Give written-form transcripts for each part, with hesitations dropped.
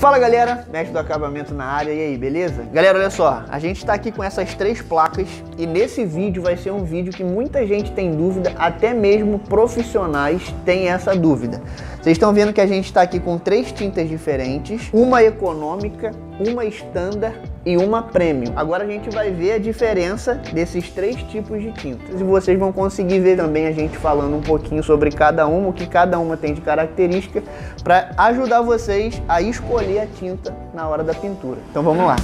Fala galera, mestre do acabamento na área, e aí, beleza? Galera, olha só, a gente está aqui com essas 3 placas e nesse vídeo vai ser um vídeo que muita gente tem dúvida, até mesmo profissionais têm essa dúvida. Vocês estão vendo que a gente está aqui com 3 tintas diferentes, uma econômica, uma standard e uma premium. Agora a gente vai ver a diferença desses 3 tipos de tintas e vocês vão conseguir ver também a gente falando um pouquinho sobre cada uma, o que cada uma tem de característica, para ajudar vocês a escolher a tinta na hora da pintura. Então vamos lá.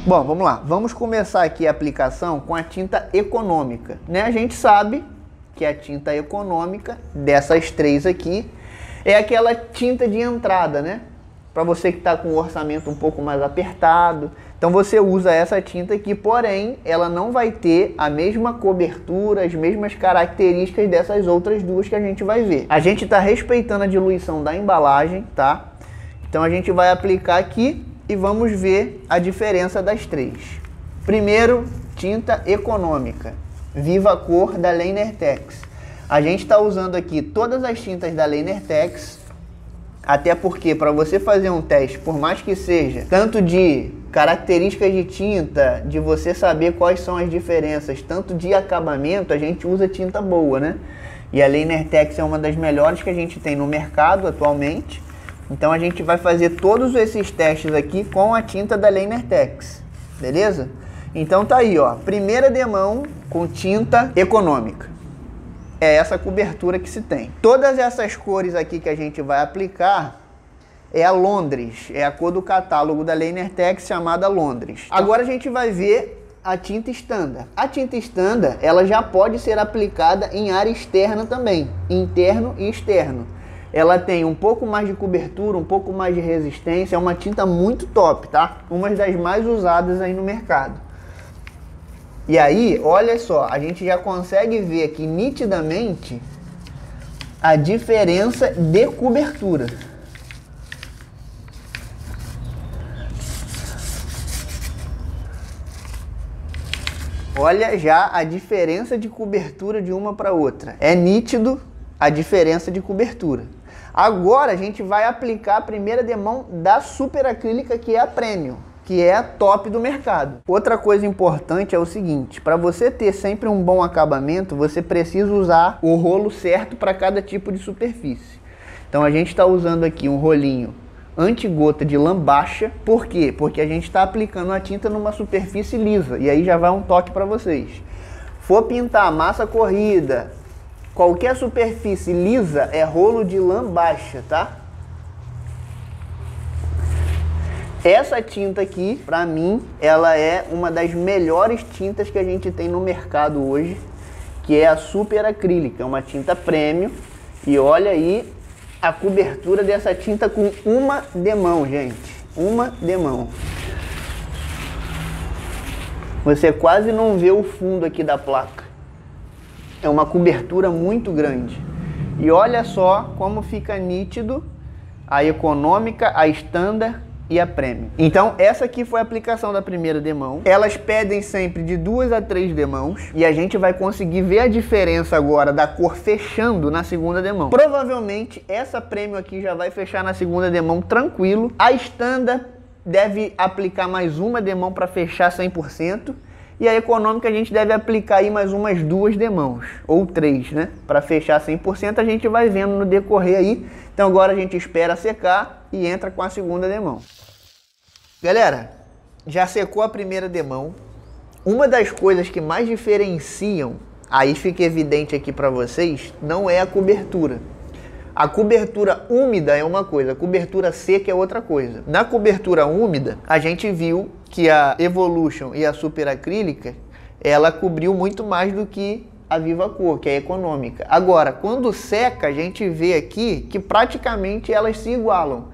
Bom, vamos lá. Vamos começar aqui a aplicação com a tinta econômica, né? A gente sabe que a tinta econômica dessas 3 aqui é aquela tinta de entrada, né? Para você que está com o orçamento um pouco mais apertado. Então você usa essa tinta aqui, porém ela não vai ter a mesma cobertura, as mesmas características dessas outras duas que a gente vai ver. A gente está respeitando a diluição da embalagem, tá? Então a gente vai aplicar aqui e vamos ver a diferença das 3. Primeiro, tinta econômica, Viva Cor da Lehner-Tex. A gente está usando aqui todas as tintas da Lehner-Tex, até porque para você fazer um teste, por mais que seja tanto de características de tinta, de você saber quais são as diferenças, tanto de acabamento, a gente usa tinta boa, né? E a Lehner-Tex é uma das melhores que a gente tem no mercado atualmente. Então a gente vai fazer todos esses testes aqui com a tinta da Lehner-Tex, beleza? Então tá aí, ó, primeira demão com tinta econômica. É essa cobertura que se tem. Todas essas cores aqui que a gente vai aplicar é a Londres, é a cor do catálogo da Lehner-Tex chamada Londres. Agora a gente vai ver a tinta standard. A tinta standard, ela já pode ser aplicada em área externa também, interno e externo. Ela tem um pouco mais de cobertura, um pouco mais de resistência, é uma tinta muito top, tá? Uma das mais usadas aí no mercado. E aí, olha só, a gente já consegue ver aqui nitidamente a diferença de cobertura. Olha já a diferença de cobertura de uma para outra. É nítido a diferença de cobertura. Agora a gente vai aplicar a primeira demão da super acrílica, que é a Premium, que é a top do mercado. Outra coisa importante é o seguinte, para você ter sempre um bom acabamento, você precisa usar o rolo certo para cada tipo de superfície. Então a gente está usando aqui um rolinho anti-gota de lã baixa. Por quê? Porque a gente está aplicando a tinta numa superfície lisa, e aí já vai um toque para vocês. For pintar massa corrida, qualquer superfície lisa é rolo de lã baixa, tá? Essa tinta aqui, pra mim, ela é uma das melhores tintas que a gente tem no mercado hoje, que é a super acrílica, é uma tinta premium. E olha aí a cobertura dessa tinta com uma demão, gente, uma demão. Você quase não vê o fundo aqui da placa. É uma cobertura muito grande. E olha só como fica nítido a econômica, a standard e a premium. Então essa aqui foi a aplicação da primeira demão. Elas pedem sempre de 2 a 3 demãos. E a gente vai conseguir ver a diferença agora da cor fechando na segunda demão. Provavelmente essa premium aqui já vai fechar na segunda demão tranquilo. A standard deve aplicar mais uma demão para fechar 100%. E a econômica a gente deve aplicar aí mais umas 2 demãos, ou 3, né? Para fechar 100%, a gente vai vendo no decorrer aí. Então agora a gente espera secar e entra com a segunda demão. Galera, já secou a primeira demão. Uma das coisas que mais diferenciam, aí fica evidente aqui para vocês, não é a cobertura. A cobertura úmida é uma coisa, a cobertura seca é outra coisa. Na cobertura úmida, a gente viu que a Evolution e a super acrílica, ela cobriu muito mais do que a Viva Cor, que é econômica. Agora, quando seca, a gente vê aqui que praticamente elas se igualam.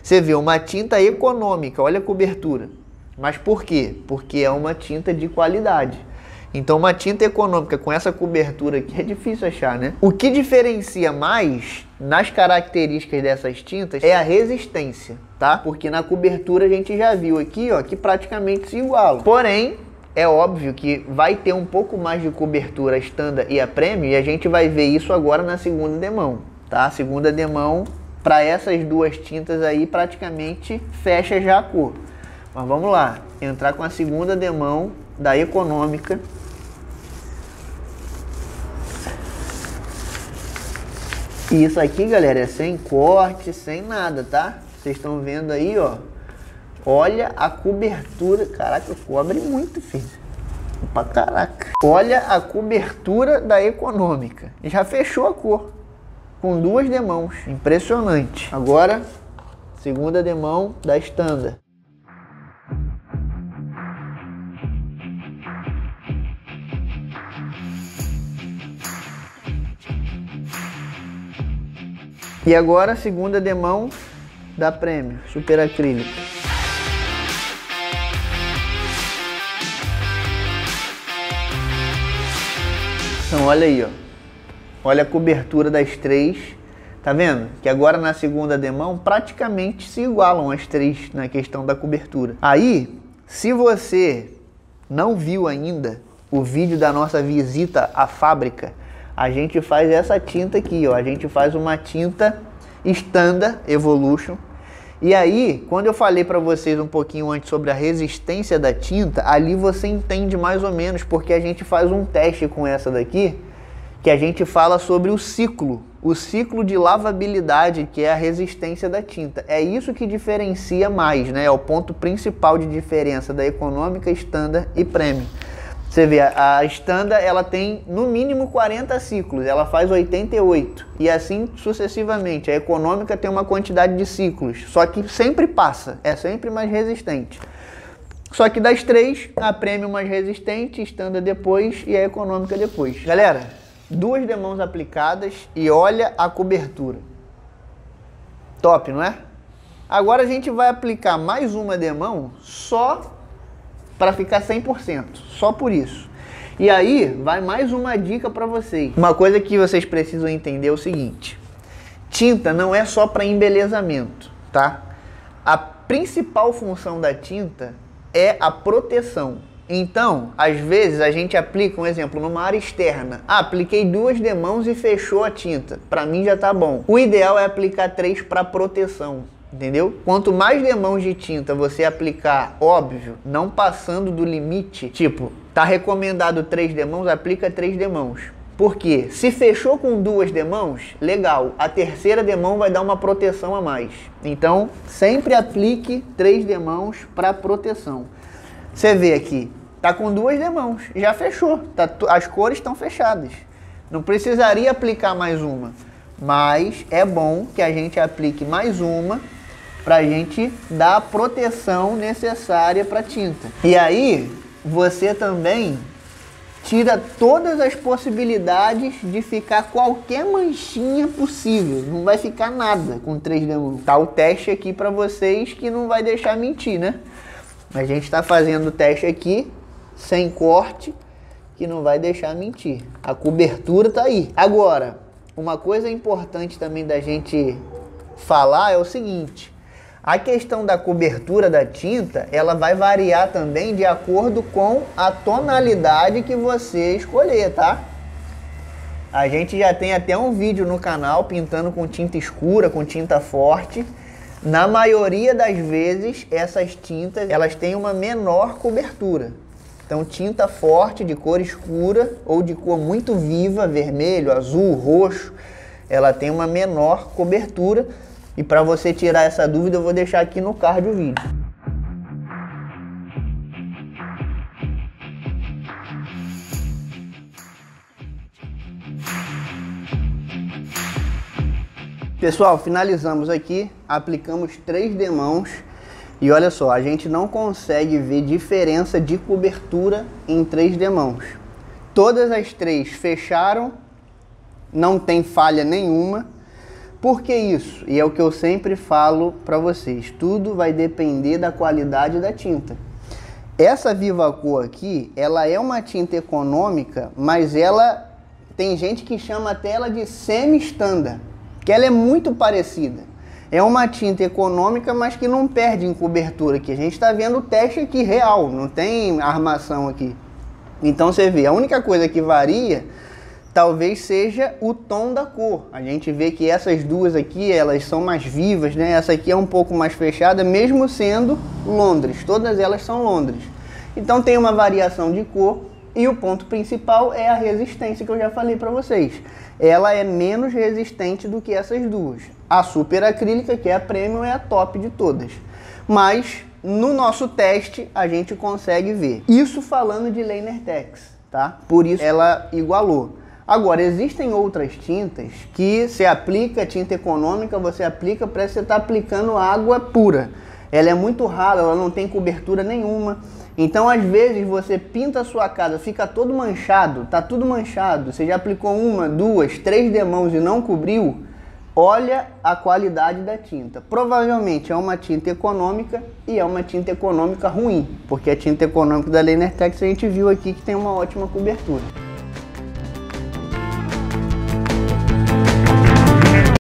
Você vê uma tinta econômica, olha a cobertura. Mas por quê? Porque é uma tinta de qualidade. Então uma tinta econômica com essa cobertura aqui é difícil achar, né? O que diferencia mais nas características dessas tintas é a resistência, tá? Porque na cobertura a gente já viu aqui, ó, que praticamente se igualam. Porém, é óbvio que vai ter um pouco mais de cobertura a Standard e a Premium, e a gente vai ver isso agora na segunda demão, tá? A segunda demão, para essas duas tintas aí, praticamente fecha já a cor. Mas vamos lá, entrar com a segunda demão da Econômica. E isso aqui, galera, é sem corte, sem nada, tá? Vocês estão vendo aí, ó. Olha a cobertura. Caraca, cobre muito, filho. Pra caraca. Olha a cobertura da Econômica. Já fechou a cor. Com duas demãos. Impressionante. Agora, segunda demão da Standard. E agora, segunda demão da Premium, super acrílico. Então olha aí, ó. Olha a cobertura das três. Tá vendo? Que agora na segunda demão praticamente se igualam as três na questão da cobertura. Aí, se você não viu ainda o vídeo da nossa visita à fábrica, a gente faz essa tinta aqui, ó. A gente faz uma tinta Standard Evolution. E aí, quando eu falei para vocês um pouquinho antes sobre a resistência da tinta, ali você entende mais ou menos, porque a gente faz um teste com essa daqui, que a gente fala sobre o ciclo de lavabilidade, que é a resistência da tinta. É isso que diferencia mais, né? É o ponto principal de diferença da Econômica, Standard e Premium. Você vê, a Standard, ela tem no mínimo 40 ciclos, ela faz 88, e assim sucessivamente. A Econômica tem uma quantidade de ciclos, só que sempre passa, é sempre mais resistente. Só que das três, a Premium mais resistente, Standard depois e a Econômica depois. Galera, duas demãos aplicadas e olha a cobertura. Top, não é? Agora a gente vai aplicar mais uma demão só para ficar 100%, só por isso. E aí, vai mais uma dica para vocês. Uma coisa que vocês precisam entender é o seguinte: tinta não é só para embelezamento, tá? A principal função da tinta é a proteção. Então, às vezes a gente aplica, um exemplo, numa área externa. Ah, apliquei duas demãos e fechou a tinta. Para mim já tá bom. O ideal é aplicar três para proteção. Entendeu? Quanto mais demãos de tinta você aplicar, óbvio, não passando do limite, tipo, tá recomendado 3 demãos, aplica 3 demãos. Por quê? Se fechou com 2 demãos, legal, a terceira demão vai dar uma proteção a mais. Então, sempre aplique 3 demãos para proteção. Você vê aqui, tá com 2 demãos, já fechou, as cores estão fechadas. Não precisaria aplicar mais uma, mas é bom que a gente aplique mais uma para a gente dar a proteção necessária para a tinta. E aí, você também tira todas as possibilidades de ficar qualquer manchinha possível. Não vai ficar nada com 3 demãos. Tá o teste aqui para vocês que não vai deixar mentir, né? A gente está fazendo o teste aqui, sem corte, que não vai deixar mentir. A cobertura tá aí. Agora, uma coisa importante também da gente falar é o seguinte: a questão da cobertura da tinta, ela vai variar também de acordo com a tonalidade que você escolher, tá? A gente já tem até um vídeo no canal pintando com tinta escura, com tinta forte. Na maioria das vezes, essas tintas, elas têm uma menor cobertura. Então, tinta forte, de cor escura ou de cor muito viva, vermelho, azul, roxo, ela tem uma menor cobertura. E para você tirar essa dúvida, eu vou deixar aqui no card o vídeo. Pessoal, finalizamos aqui, aplicamos 3 demãos e olha só, a gente não consegue ver diferença de cobertura em 3 demãos. Todas as 3 fecharam, não tem falha nenhuma. Por que isso? E é o que eu sempre falo para vocês, tudo vai depender da qualidade da tinta. Essa Vivacor aqui, ela é uma tinta econômica, mas ela tem gente que chama até ela de semi-standard, que ela é muito parecida. É uma tinta econômica, mas que não perde em cobertura aqui. A gente está vendo o teste aqui real, não tem armação aqui. Então você vê, a única coisa que varia talvez seja o tom da cor. A gente vê que essas duas aqui, elas são mais vivas, né? Essa aqui é um pouco mais fechada, mesmo sendo Londres. Todas elas são Londres. Então tem uma variação de cor e o ponto principal é a resistência que eu já falei para vocês. Ela é menos resistente do que essas duas. A super acrílica, que é a premium, é a top de todas. Mas no nosso teste a gente consegue ver. Isso falando de Lanertex, tá? Por isso ela igualou. Agora, existem outras tintas que você aplica, tinta econômica, você aplica, parece que você está aplicando água pura. Ela é muito rala, ela não tem cobertura nenhuma. Então, às vezes, você pinta a sua casa, fica todo manchado, tá tudo manchado. Você já aplicou uma, duas, 3 demãos e não cobriu. Olha a qualidade da tinta. Provavelmente é uma tinta econômica e é uma tinta econômica ruim, porque a tinta econômica da Lanertex a gente viu aqui que tem uma ótima cobertura.